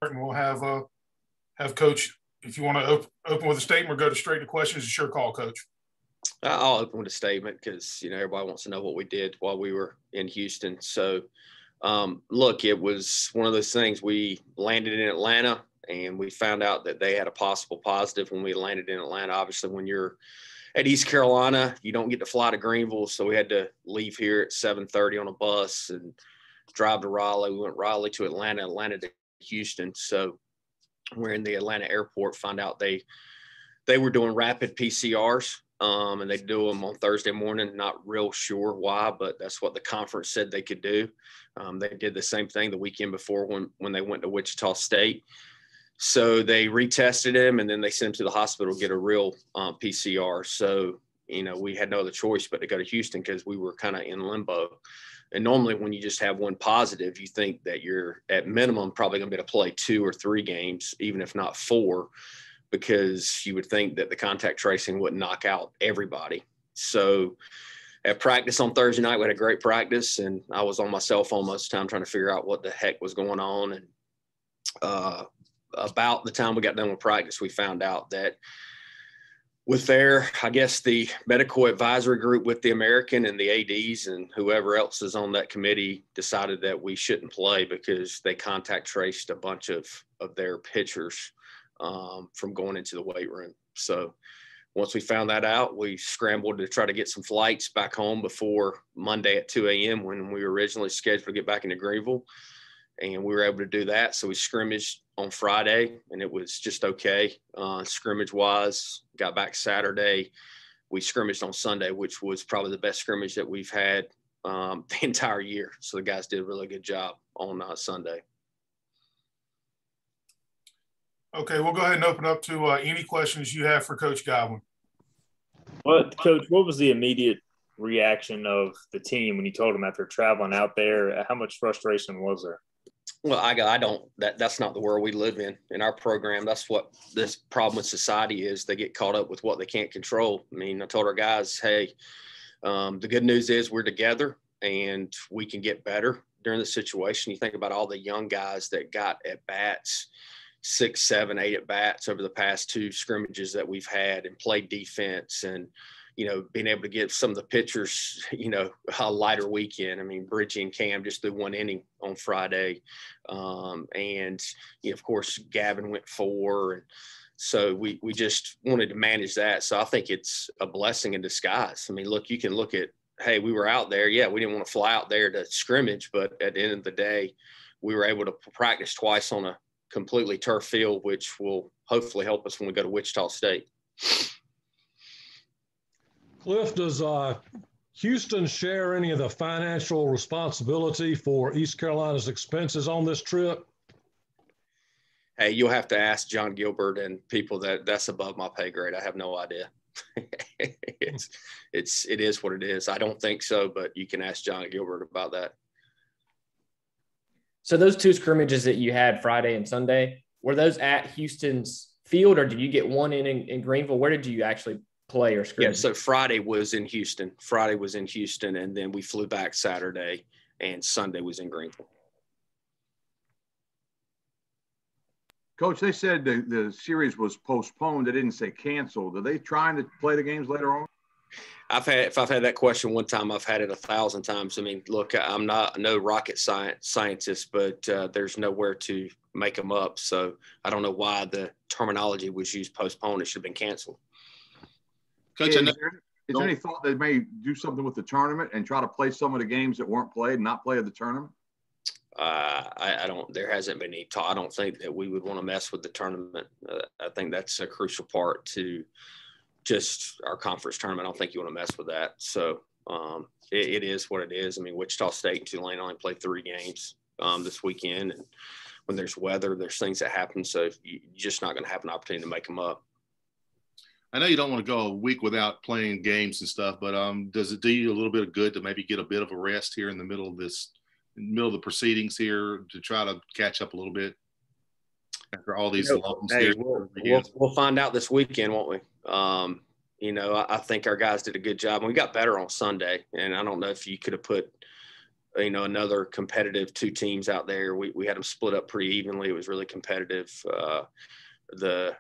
and we'll have Coach, if you want to open with a statement or go straight to questions, it's your call, Coach. I'll open with a statement because, everybody wants to know what we did while we were in Houston. So, look, it was one of those things. We landed in Atlanta, and we found out that they had a possible positive when we landed in Atlanta. Obviously, when you're at East Carolina, you don't get to fly to Greenville, so we had to leave here at 7:30 on a bus and drive to Raleigh. We went Raleigh to Atlanta, Atlanta to Houston. So we're in the Atlanta airport, find out they were doing rapid PCRs, and they do them on Thursday morning. Not real sure why, but that's what the conference said they could do. They did the same thing the weekend before when they went to Wichita State. So they retested him, and then they sent him to the hospital to get a real PCR. So, we had no other choice but to go to Houston because we were kind of in limbo. And normally when you just have one positive, you think that you're at minimum probably going to be able to play 2 or 3 games, even if not 4, because you would think that the contact tracing would knock out everybody. So at practice on Thursday night, we had a great practice, and I was on my cell phone most of the time trying to figure out what the heck was going on. And about the time we got done with practice, we found out that with the medical advisory group with the American and the ADs and whoever else is on that committee decided that we shouldn't play because they contact traced a bunch of their pitchers from going into the weight room. So once we found that out, we scrambled to try to get some flights back home before Monday at 2 a.m. when we were originally scheduled to get back into Greenville. And we were able to do that. So we scrimmaged on Friday, and it was just okay. Scrimmage-wise, got back Saturday. We scrimmaged on Sunday, which was probably the best scrimmage that we've had the entire year. So the guys did a really good job on Sunday. Okay, we'll go ahead and open up to any questions you have for Coach Godwin. Well, Coach, what was the immediate reaction of the team when you told them after traveling out there? How much frustration was there? Well, that's not the world we live in our program. That's what this problem with society is. They get caught up with what they can't control. I mean, I told our guys, hey, the good news is we're together and we can get better during the situation. You think about all the young guys that got at bats, 6, 7, 8 at bats over the past 2 scrimmages that we've had and played defense and, being able to give some of the pitchers, a lighter weekend. I mean, Bridgie and Cam just threw 1 inning on Friday. And, of course, Gavin went 4. And so we just wanted to manage that. So I think it's a blessing in disguise. I mean, look, you can look at, hey, we were out there. Yeah, we didn't want to fly out there to scrimmage, but at the end of the day, we were able to practice twice on a completely turf field, which will hopefully help us when we go to Wichita State. Cliff, does Houston share any of the financial responsibility for East Carolina's expenses on this trip? Hey, you'll have to ask John Gilbert and people that's above my pay grade. I have no idea. It is what it is. I don't think so, but you can ask John Gilbert about that. So those 2 scrimmages that you had Friday and Sunday, were those at Houston's field, or did you get one in Greenville? Where did you actually play or scrimmage? Yeah, so Friday was in Houston. And then we flew back Saturday, and Sunday was in Greenville. Coach, they said the series was postponed. They didn't say canceled. Are they trying to play the games later on? If I've had that question one time, I've had it 1,000 times. I mean, look, I'm no rocket scientist, but there's nowhere to make them up. So I don't know why the terminology was used postponed. It should have been canceled. Coach, is there any thought they may do something with the tournament and try to play some of the games that weren't played and not play at the tournament? I don't. There hasn't been any talk. I don't think that we would want to mess with the tournament. I think that's a crucial part to just our conference tournament. I don't think you want to mess with that. So it is what it is. I mean, Wichita State and Tulane only played 3 games this weekend, and when there's weather, there's things that happen. So you're just not going to have an opportunity to make them up. I know you don't want to go a week without playing games and stuff, but does it do you a little bit of good to maybe get a bit of a rest here in the middle of the proceedings here to try to catch up a little bit after all these lumps here? We'll find out this weekend, won't we? I think our guys did a good job. And we got better on Sunday, and I don't know if you could have put another competitive two teams out there. We had them split up pretty evenly. It was really competitive. The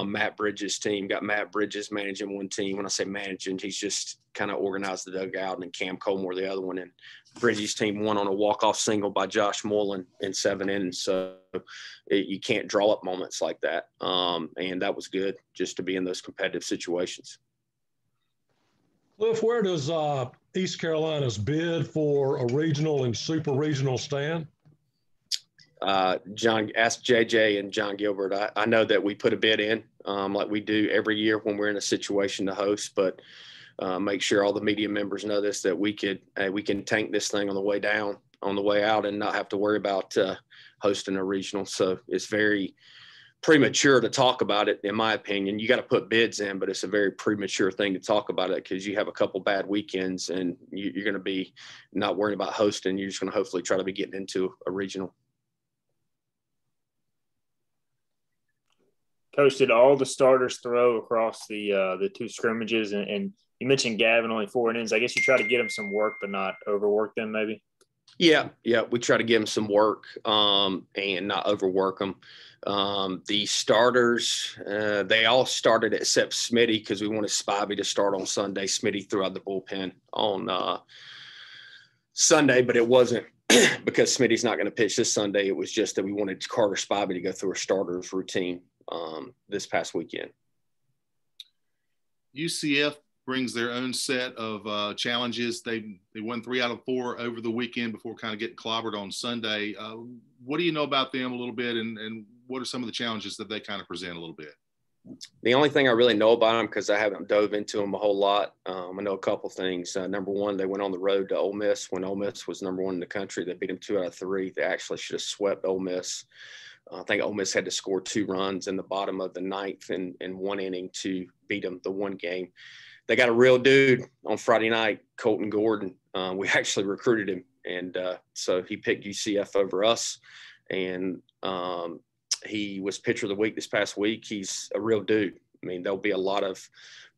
Matt Bridges team got Matt Bridges managing one team. When I say managing, he's just kind of organized the dugout, and then Cam Colmore the other one. And Bridges' team won on a walk-off single by Josh Moreland in 7 innings. So you can't draw up moments like that. And that was good just to be in those competitive situations. Cliff, where does East Carolina's bid for a regional and super regional stand? John, ask JJ and John Gilbert. I know that we put a bid in like we do every year when we're in a situation to host, but make sure all the media members know this, that we can tank this thing on the way down, on the way out, and not have to worry about hosting a regional. So it's very premature to talk about it, in my opinion. You got to put bids in, but it's a very premature thing to talk about it because you have a couple bad weekends and you're going to be not worrying about hosting. You're just going to hopefully try to be getting into a regional. Coach, did all the starters throw across the two scrimmages? And you mentioned Gavin only 4 innings. I guess you try to get him some work, but not overwork them, maybe. Yeah, we try to give them some work and not overwork them. The starters, they all started except Smitty because we wanted Spivey to start on Sunday. Smitty threw out the bullpen on Sunday, but it wasn't because Smitty's not going to pitch this Sunday. It was just that we wanted Carter Spivey to go through a starters routine this past weekend. UCF brings their own set of challenges. They won 3 out of 4 over the weekend before kind of getting clobbered on Sunday. What do you know about them a little bit, and what are some of the challenges that they kind of present a little bit? The only thing I really know about them, because I haven't dove into them a whole lot, I know a couple things. Number one, they went on the road to Ole Miss when Ole Miss was number 1 in the country. They beat them 2 out of 3. They actually should have swept Ole Miss. I think Ole Miss had to score 2 runs in the bottom of the 9th in 1 inning to beat them the one game. They got a real dude on Friday night, Colton Gordon. We actually recruited him, and so he picked UCF over us. And he was pitcher of the week this past week. He's a real dude. I mean, there'll be a lot of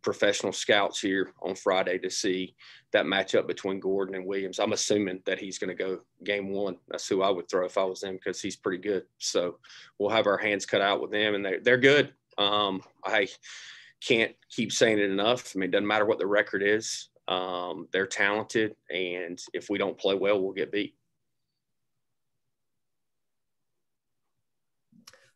professional scouts here on Friday to see that matchup between Gordon and Williams. I'm assuming that he's going to go game 1. That's who I would throw if I was him because he's pretty good. So we'll have our hands cut out with them, and they're good. I can't keep saying it enough. I mean, it doesn't matter what the record is. They're talented, and if we don't play well, we'll get beat.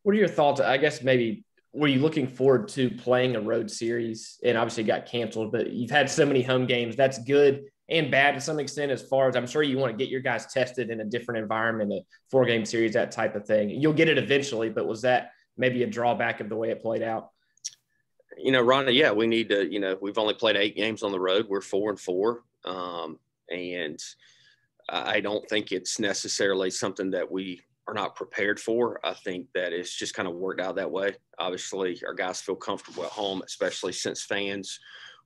What are your thoughts? I guess maybe were you looking forward to playing a road series? And obviously it got canceled, but you've had so many home games. That's good and bad to some extent, as far as I'm sure you want to get your guys tested in a different environment, a 4-game series, that type of thing. You'll get it eventually, but was that maybe a drawback of the way it played out? Ronnie, yeah, we need to, we've only played 8 games on the road. We're 4-4. And I don't think it's necessarily something that we are not prepared for. I think that it's just kind of worked out that way. Obviously, our guys feel comfortable at home, especially since fans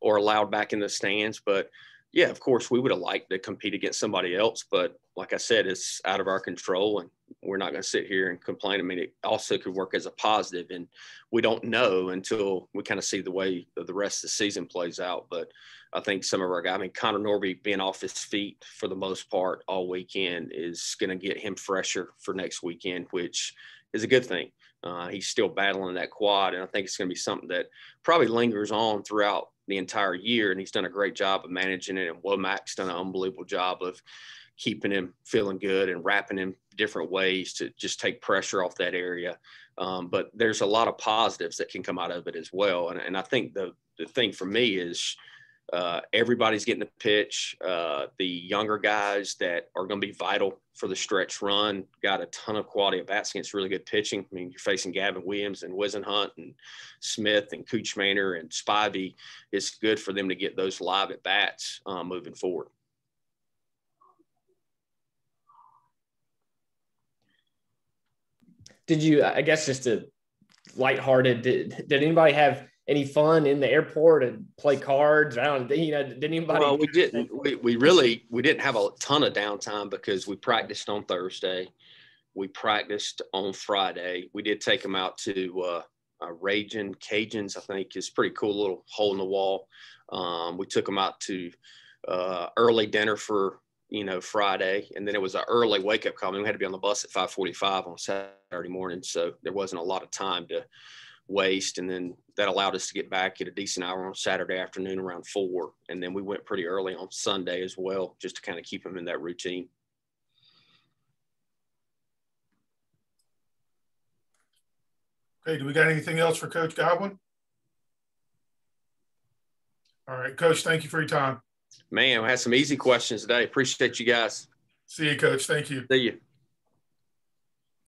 are allowed back in the stands. But, yeah, of course, we would have liked to compete against somebody else. But, like I said, it's out of our control, and we're not going to sit here and complain. I mean, it also could work as a positive, and we don't know until we kind of see the way the rest of the season plays out. But I think some of our guys, I mean, Connor Norby being off his feet for the most part all weekend is going to get him fresher for next weekend, which is a good thing. He's still battling that quad, and I think it's going to be something that probably lingers on throughout the entire year, and he's done a great job of managing it, and Womack's done an unbelievable job of keeping him feeling good and wrapping him different ways to just take pressure off that area. But there's a lot of positives that can come out of it as well. And I think the thing for me is everybody's getting a pitch. The younger guys that are going to be vital for the stretch run got a ton of quality at bats against really good pitching. I mean, you're facing Gavin Williams and Wisenhunt and Smith and Kuchmaner and Spivey. It's good for them to get those live at bats moving forward. Did you, I guess, just a lighthearted, did anybody have any fun in the airport and play cards? I don't, did anybody? Well, we didn't. We didn't have a ton of downtime because we practiced on Thursday. We practiced on Friday. We did take them out to Raging Cajuns, I think is pretty cool, little hole in the wall. We took them out to early dinner for Friday, and then it was an early wake up call. I mean, we had to be on the bus at 5:45 on Saturday morning, so there wasn't a lot of time to waste. And then that allowed us to get back at a decent hour on Saturday afternoon around 4. And then we went pretty early on Sunday as well, just to kind of keep them in that routine. Okay, do we got anything else for Coach Godwin? All right, Coach, thank you for your time. Man, we had some easy questions today. Appreciate you guys. See you, Coach. Thank you. See you.